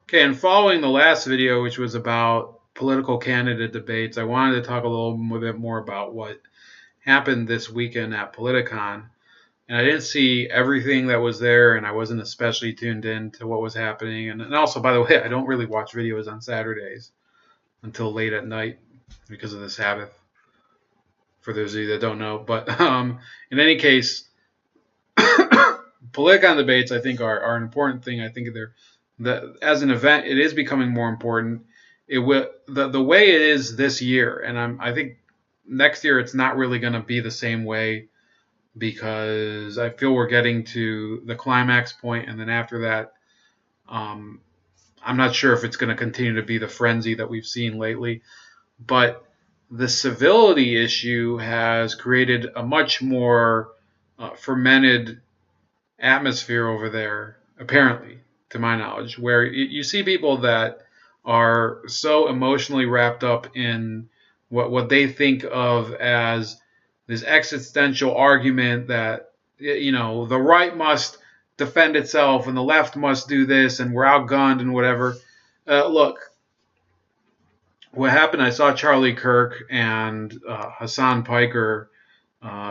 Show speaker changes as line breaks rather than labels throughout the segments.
Okay, and following the last video, which was about political candidate debates, I wanted to talk a little bit more about what happened this weekend at Politicon. And I didn't see everything that was there, and I wasn't especially tuned in to what was happening. And also, by the way, I don't really watch videos on Saturdays until late at night because of the Sabbath, for those of you that don't know. But in any case, Politicon debates, I think, are an important thing. I think as an event, it is becoming more important. It will the way it is this year, and I think next year it's not really going to be the same way, because I feel we're getting to the climax point, and then after that, I'm not sure if it's going to continue to be the frenzy that we've seen lately. But the civility issue has created a much more fermented atmosphere over there, apparently, to my knowledge, where you see people that are so emotionally wrapped up in what they think of as this existential argument that, the right must defend itself and the left must do this and we're outgunned and whatever. Look, what happened, I saw Charlie Kirk and Hassan Piker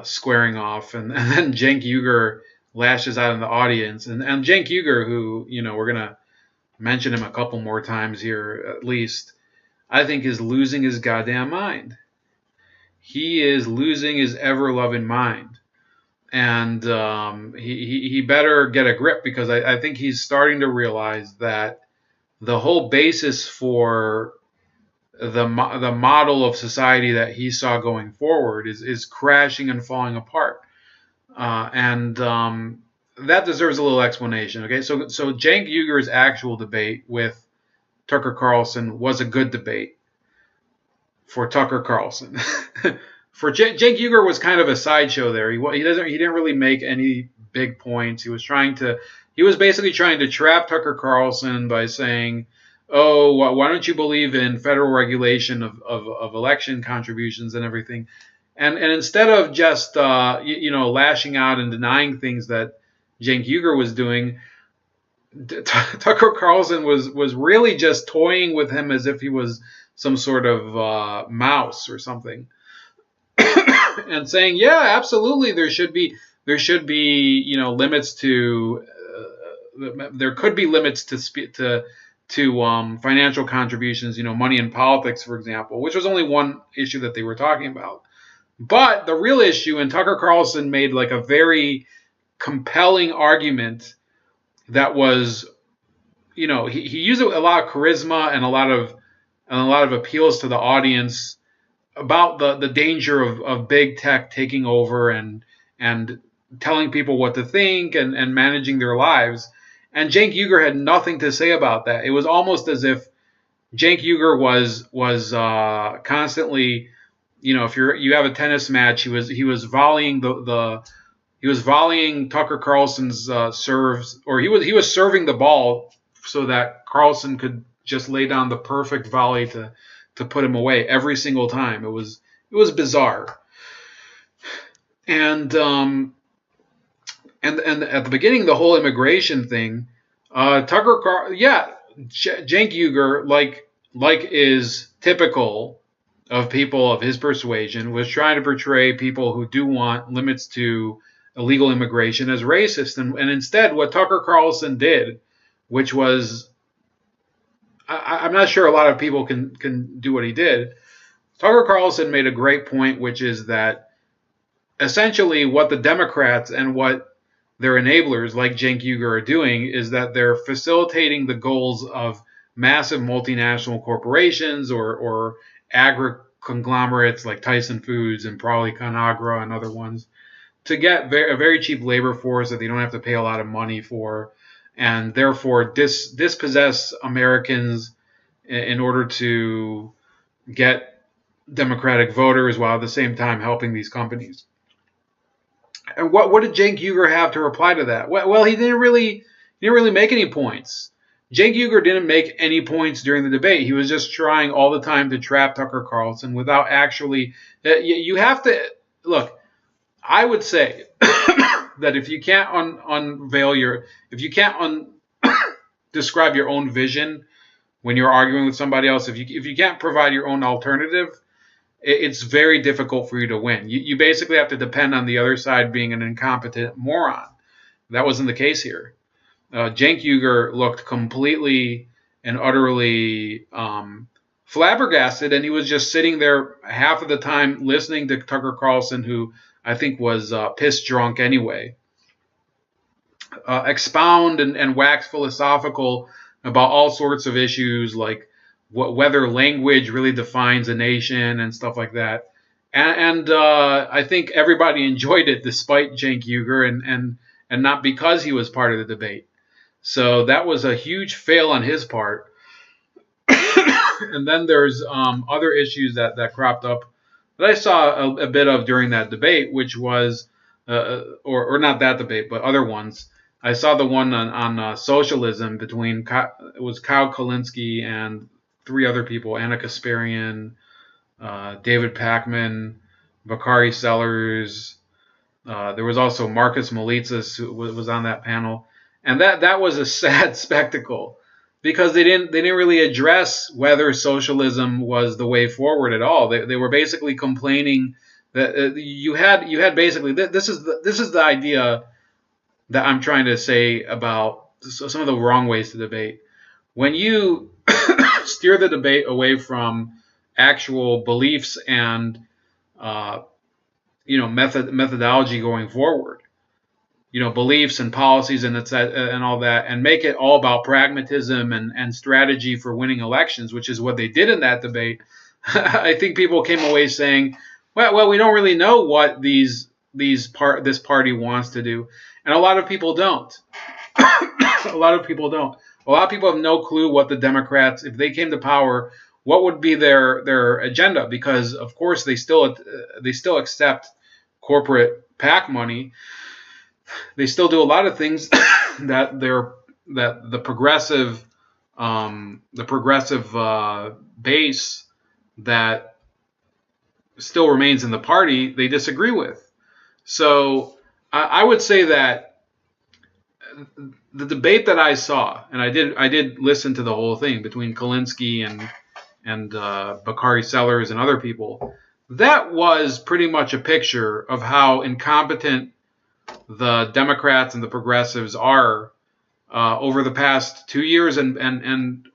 squaring off, and then Cenk Uygur lashes out in the audience. And Cenk Uygur, who, we're going to mention him a couple more times here at least, I think is losing his goddamn mind. He is losing his ever-loving mind. And he better get a grip, because I think he's starting to realize that the whole basis for the model of society that he saw going forward is crashing and falling apart. And that deserves a little explanation. Okay, so Cenk Uygur's actual debate with Tucker Carlson was a good debate for Tucker Carlson. For Cenk Uygur was kind of a sideshow there. He didn't really make any big points. He was basically trying to trap Tucker Carlson by saying, "Oh, why don't you believe in federal regulation of election contributions and everything?" And instead of just lashing out and denying things that Cenk Uygur was doing, Tucker Carlson was really just toying with him as if he was some sort of mouse or something, and saying, "Yeah, absolutely, there should be limits to there could be limits to financial contributions, money in politics, for example," which was only one issue that they were talking about. But the real issue, and Tucker Carlson made like a very compelling argument that was, he used a lot of charisma and a lot of appeals to the audience about the danger of big tech taking over and telling people what to think and managing their lives. And Cenk Uygur had nothing to say about that. It was almost as if Cenk Uygur was constantly, if you have a tennis match, he was volleying he was volleying Tucker Carlson's serves, or he was serving the ball so that Carlson could just lay down the perfect volley to put him away every single time. It was bizarre. And at the beginning, the whole immigration thing, Cenk Uygur, like is typical of people of his persuasion, was trying to portray people who do want limits to illegal immigration as racist. And instead, what Tucker Carlson did, which was, I'm not sure a lot of people can do what he did. Tucker Carlson made a great point, which is that essentially what the Democrats and what their enablers like Cenk Uygur are doing is that they're facilitating the goals of massive multinational corporations or agri-conglomerates like Tyson Foods and probably Conagra and other ones to get a very cheap labor force that they don't have to pay a lot of money for, and therefore dispossess Americans in order to get Democratic voters while at the same time helping these companies. And what did Cenk Uygur have to reply to that? Well, he didn't really make any points. Cenk Uygur didn't make any points during the debate. He was just trying all the time to trap Tucker Carlson without actually. You have to look. I would say that if you can't describe your own vision when you're arguing with somebody else, if you can't provide your own alternative, it's very difficult for you to win. You basically have to depend on the other side being an incompetent moron. That wasn't the case here. Cenk Uygur looked completely and utterly flabbergasted, and he was just sitting there half of the time listening to Tucker Carlson, who I think was piss drunk anyway, expound and wax philosophical about all sorts of issues like whether language really defines a nation and stuff like that. And I think everybody enjoyed it despite Cenk Uygur and not because he was part of the debate. So that was a huge fail on his part. And then there's other issues that cropped up that I saw a bit of during that debate, which was, or not that debate, but other ones. I saw the one on socialism between, it was Kyle Kulinski and three other people, Anna Kasparian, David Pakman, Bakari Sellers. There was also Marcus Melitsas who was on that panel. And that was a sad spectacle because they didn't really address whether socialism was the way forward at all. They were basically complaining that you had basically this is the idea that I'm trying to say about some of the wrong ways to debate. When you steer the debate away from actual beliefs and methodology going forward, beliefs and policies and all that, and make it all about pragmatism and strategy for winning elections, which is what they did in that debate. I think people came away saying, well, we don't really know what this party wants to do, and a lot of people don't. A lot of people have no clue what the Democrats, if they came to power, what would be their agenda, because of course they still accept corporate PAC money. They still do a lot of things that the progressive base that still remains in the party, they disagree with. So I would say that the debate that I saw, and I did listen to the whole thing between Kulinski and Bakari Sellers and other people, that was pretty much a picture of how incompetent the Democrats and the progressives are over the past 2 years and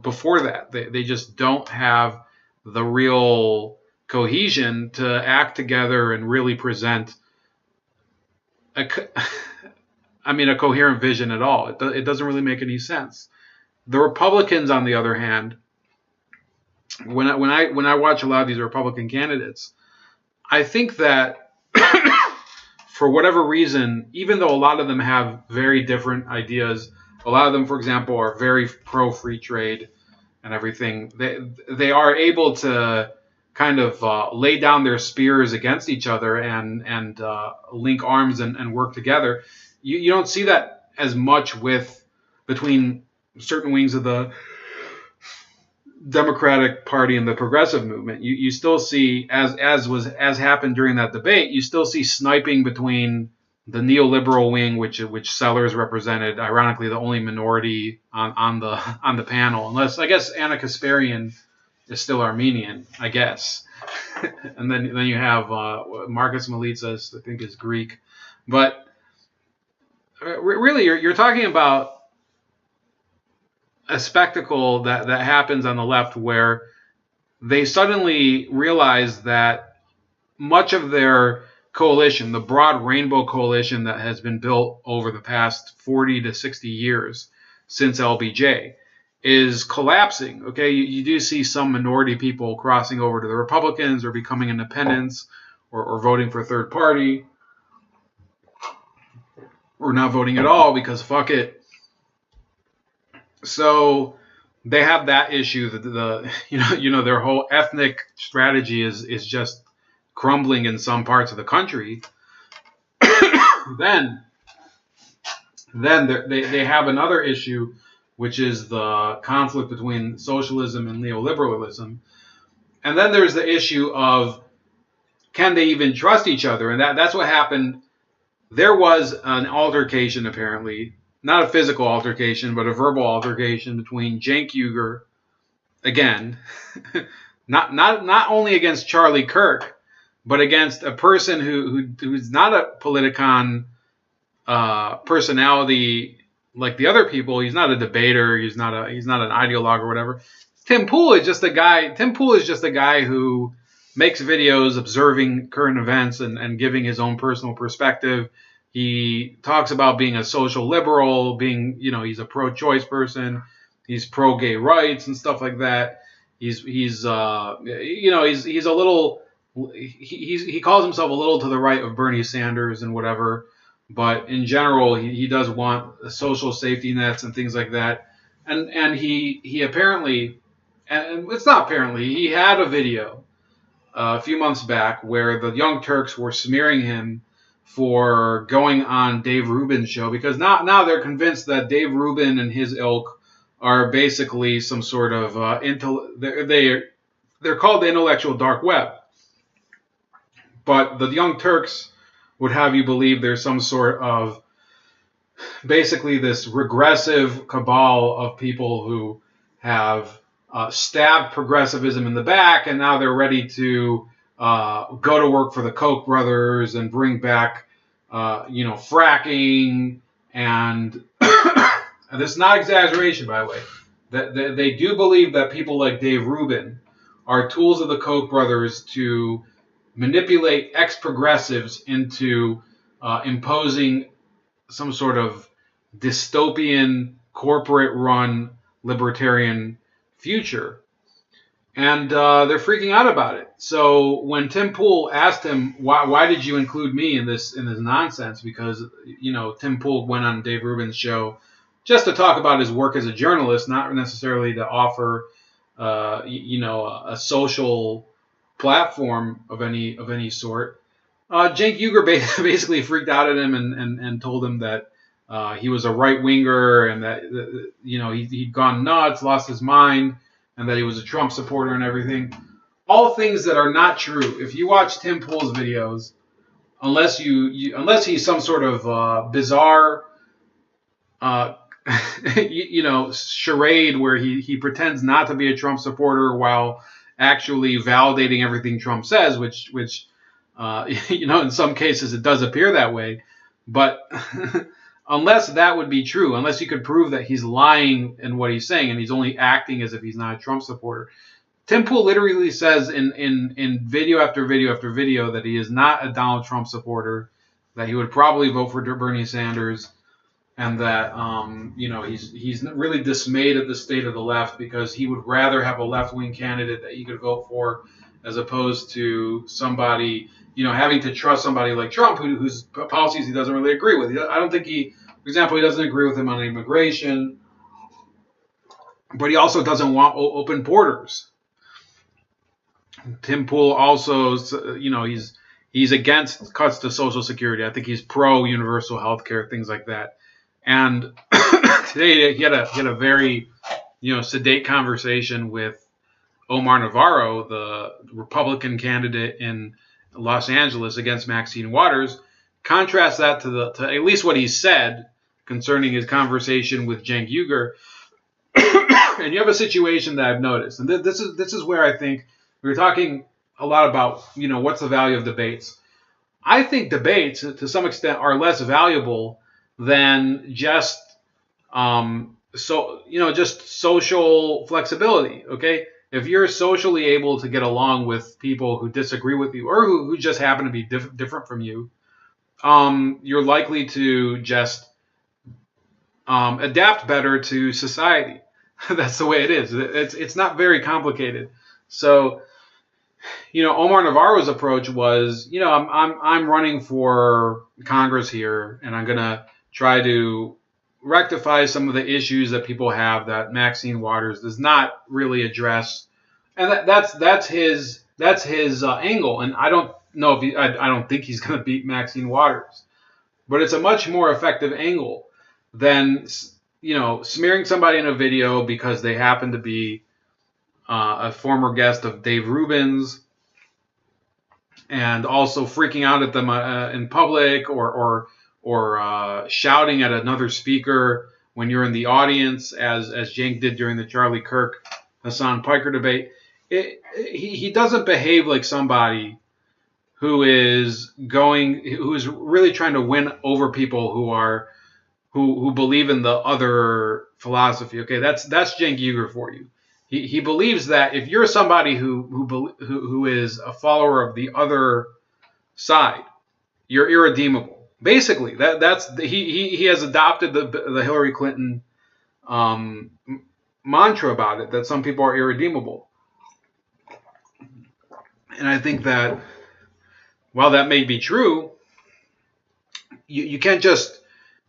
before that. They just don't have the real cohesion to act together and really present a coherent vision at all. It doesn't really make any sense. The Republicans, on the other hand, when I watch a lot of these Republican candidates, I think that for whatever reason, even though a lot of them have very different ideas, a lot of them, for example, are very pro-free trade and everything, they are able to kind of lay down their spears against each other and link arms and work together. You don't see that as much between certain wings of the Democratic Party and the progressive movement. You still see, as happened during that debate, you still see sniping between the neoliberal wing, which Sellers represented, ironically the only minority on the panel, unless I guess Anna Kasparian is still Armenian, I guess. And then you have Marcus Melitsas, I think is Greek. But really, you're talking about a spectacle that happens on the left where they suddenly realize that much of their coalition, the broad rainbow coalition that has been built over the past 40 to 60 years since LBJ, is collapsing. Okay, you do see some minority people crossing over to the Republicans or becoming independents or voting for a third party or not voting at all because fuck it. So they have that issue that their whole ethnic strategy is just crumbling in some parts of the country. Then they have another issue, which is the conflict between socialism and neoliberalism. And then there's the issue of, can they even trust each other? And that's what happened. There was an altercation, apparently, not a physical altercation, but a verbal altercation between Cenk Uygur, again, not only against Charlie Kirk, but against a person who's not a Politicon personality like the other people. He's not a debater. He's not an ideologue or whatever. Tim Pool is just a guy. Tim Pool is just a guy who makes videos observing current events and giving his own personal perspective. He talks about being a social liberal, he's a pro-choice person. He's pro-gay rights and stuff like that. He's a little. He calls himself a little to the right of Bernie Sanders and whatever. But in general, he does want social safety nets and things like that. And he apparently, and it's not apparently, he had a video a few months back where the Young Turks were smearing him for going on Dave Rubin's show, because now they're convinced that Dave Rubin and his ilk are basically some sort of they're called the intellectual dark web. But the Young Turks would have you believe there's some sort of basically this regressive cabal of people who have stabbed progressivism in the back, and now they're ready to go to work for the Koch brothers and bring back, fracking. And this is not exaggeration, by the way. They do believe that people like Dave Rubin are tools of the Koch brothers to manipulate ex-progressives into imposing some sort of dystopian, corporate-run libertarian future. And they're freaking out about it. So when Tim Pool asked him, why did you include me in this nonsense? Because, Tim Pool went on Dave Rubin's show just to talk about his work as a journalist, not necessarily to offer, a social platform of any sort. Cenk Uygur basically freaked out at him and told him that he was a right winger and that he'd gone nuts, lost his mind, and that he was a Trump supporter and everything. All things that are not true. If you watch Tim Pool's videos, unless he's some sort of bizarre charade where he pretends not to be a Trump supporter while actually validating everything Trump says, which in some cases it does appear that way. But unless that would be true, unless you could prove that he's lying in what he's saying and he's only acting as if he's not a Trump supporter. Tim Pool literally says in video after video after video that he is not a Donald Trump supporter, that he would probably vote for Bernie Sanders, and that he's really dismayed at the state of the left because he would rather have a left-wing candidate that he could vote for as opposed to somebody, having to trust somebody like Trump whose policies he doesn't really agree with. I don't think for example, he doesn't agree with him on immigration, but he also doesn't want open borders. Tim Pool also, he's against cuts to Social Security. I think he's pro universal health care, things like that. And today he had a very, sedate conversation with Omar Navarro, the Republican candidate in Los Angeles against Maxine Waters. Contrast that to at least what he said concerning his conversation with Cenk Uygur, and you have a situation that I've noticed, and this is where I think we were talking a lot about, what's the value of debates. I think debates, to some extent, are less valuable than just just social flexibility. Okay, if you're socially able to get along with people who disagree with you or who just happen to be different from you, you're likely to just adapt better to society. That's the way it is. It's not very complicated. So, Omar Navarro's approach was, I'm running for Congress here, and I'm gonna try to rectify some of the issues that people have that Maxine Waters does not really address, and that's his angle. And I don't know if I don't think he's gonna beat Maxine Waters, but it's a much more effective angle than smearing somebody in a video because they happen to be a former guest of Dave Rubin's, and also freaking out at them in public, or shouting at another speaker when you're in the audience, as Cenk did during the Charlie Kirk Hassan Piker debate. He doesn't behave like somebody who is really trying to win over people who believe in the other philosophy. Okay, that's Cenk Uygur for you. He believes that if you're somebody who is a follower of the other side, you're irredeemable. Basically, he has adopted the Hillary Clinton mantra about it, that some people are irredeemable. And I think that while that may be true, you can't just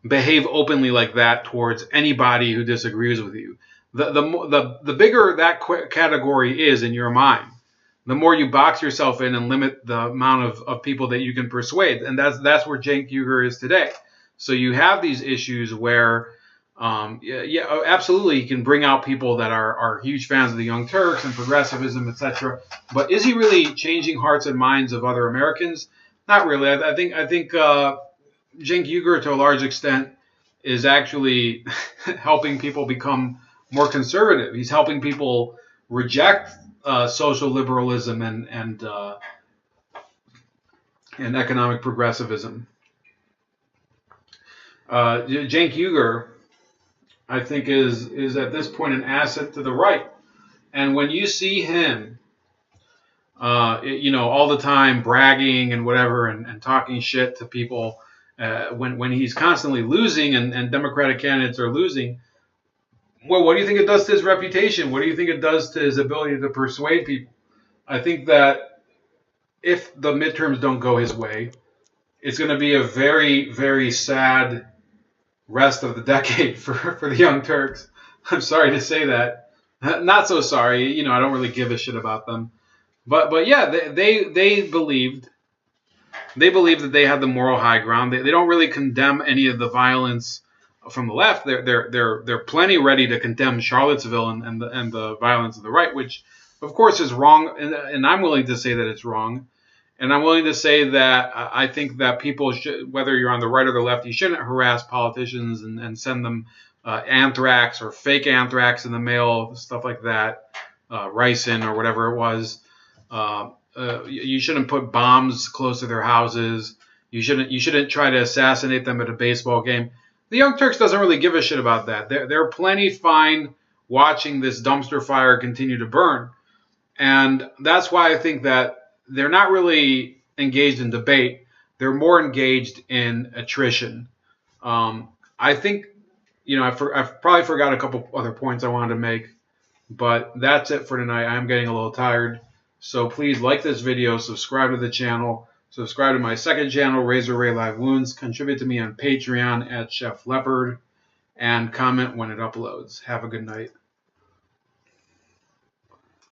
behave openly like that towards anybody who disagrees with you. The bigger that category is in your mind, the more you box yourself in and limit the amount of people that you can persuade. And that's where Cenk Uygur is today. So you have these issues where, absolutely, you can bring out people that are huge fans of the Young Turks and progressivism, etc. But is he really changing hearts and minds of other Americans? Not really. I think Cenk Uygur, to a large extent, is actually helping people become more conservative. He's helping people reject social liberalism and economic progressivism. Cenk Uygur, I think, is at this point an asset to the right. And when you see him, all the time bragging and whatever and talking shit to people, when he's constantly losing and Democratic candidates are losing, well, what do you think it does to his reputation? What do you think it does to his ability to persuade people? I think that if the midterms don't go his way, it's going to be a very, very sad rest of the decade for the Young Turks. I'm sorry to say that. Not so sorry. I don't really give a shit about them. But yeah, they believed that they had the moral high ground. They don't really condemn any of the violence from the left. They're plenty ready to condemn Charlottesville and the violence of the right, which of course is wrong, and I'm willing to say that it's wrong. And I'm willing to say that I think that people should, whether you're on the right or the left, you shouldn't harass politicians and send them anthrax or fake anthrax in the mail, stuff like that, ricin or whatever it was. You shouldn't put bombs close to their houses. You shouldn't try to assassinate them at a baseball game. The Young Turks doesn't really give a shit about that. They're plenty fine watching this dumpster fire continue to burn. And that's why I think that they're not really engaged in debate. They're more engaged in attrition. I think, I've probably forgot a couple other points I wanted to make, but that's it for tonight. I'm getting a little tired. So please like this video, subscribe to the channel, subscribe to my second channel, Razor Ray Live Wounds, contribute to me on Patreon at Chef Leopard, and comment when it uploads. Have a good night.